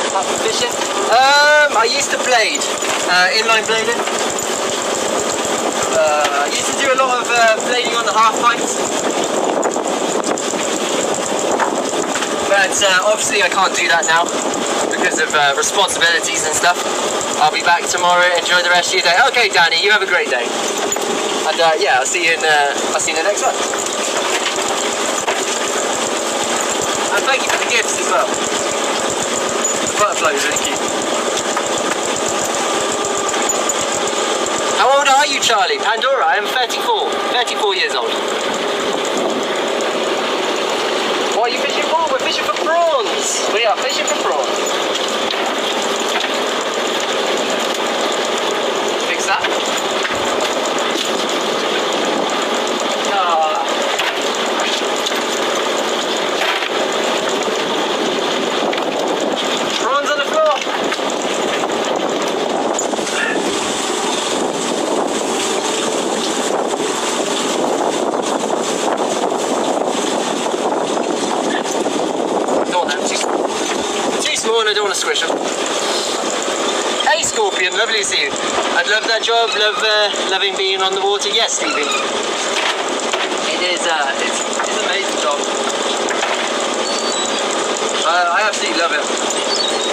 apart from fishing? I used to blade, inline blading. I used to do a lot of blading on the half pipes. But obviously I can't do that now because of responsibilities and stuff. I'll be back tomorrow. Enjoy the rest of your day. Okay, Danny, you have a great day. And yeah, I'll see you in the next one. And thank you for the gifts as well. The butterfly was really cute. How old are you, Charlie? Pandora, I am 34. 34 years old. What are you fishing for? We're fishing for prawns. We are fishing for prawns. Fix that. Ah. Prawns on the floor. I don't want to squish them. Hey Scorpion, lovely to see you. I'd love that job, loving being on the water. Yes, Stevie. It is, it's an amazing job. I absolutely love it.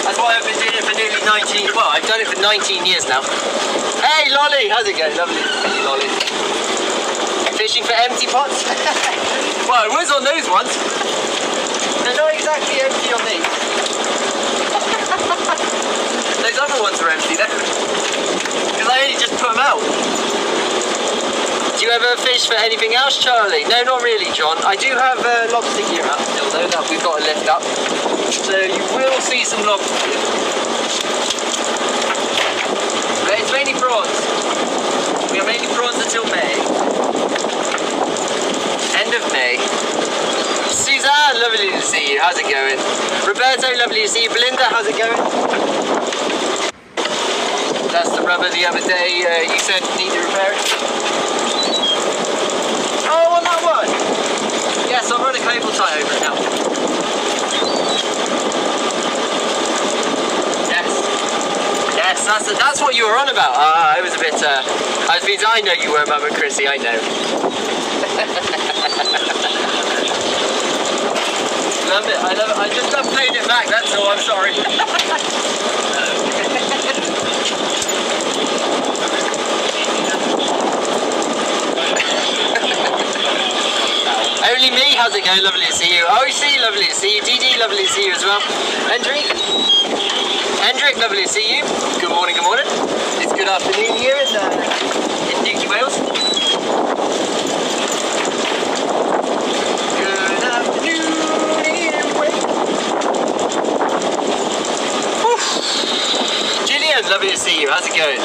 That's why I've been doing it for nearly 19, well, I've done it for 19 years now. Hey Lolly, how's it going? Lovely to see you, Lolly. Fishing for empty pots? Well, I was on those ones. They're not exactly empty on these. Those other ones are empty though, because I only just put them out. Do you ever fish for anything else, Charlie? No, not really, John. I do have lobster gear out still though that we've got to lift up, so you will see some lobster gear. But it's mainly prawns. We are mainly prawns until May. End of May. Suzanne, lovely to see you. How's it going? Roberto, lovely to see you. Belinda, how's it going? That's the rubber the other day you said needed repairing. Oh, on that one? Yes, I'll run a cable tie over it now. Yes. Yes, that's what you were on about. I was a bit, I know you were, Mama Chrissy, I know. Love it, I love it. I just love playing it back, that's all, I'm sorry. Only me, how's it going? Lovely to see you. OC, lovely to see you. DD, lovely to see you as well. Hendrik, lovely to see you. Good morning, good morning. It's good afternoon here in Newquay, Wales. Good afternoon in Wales. Gillian, lovely to see you. How's it going?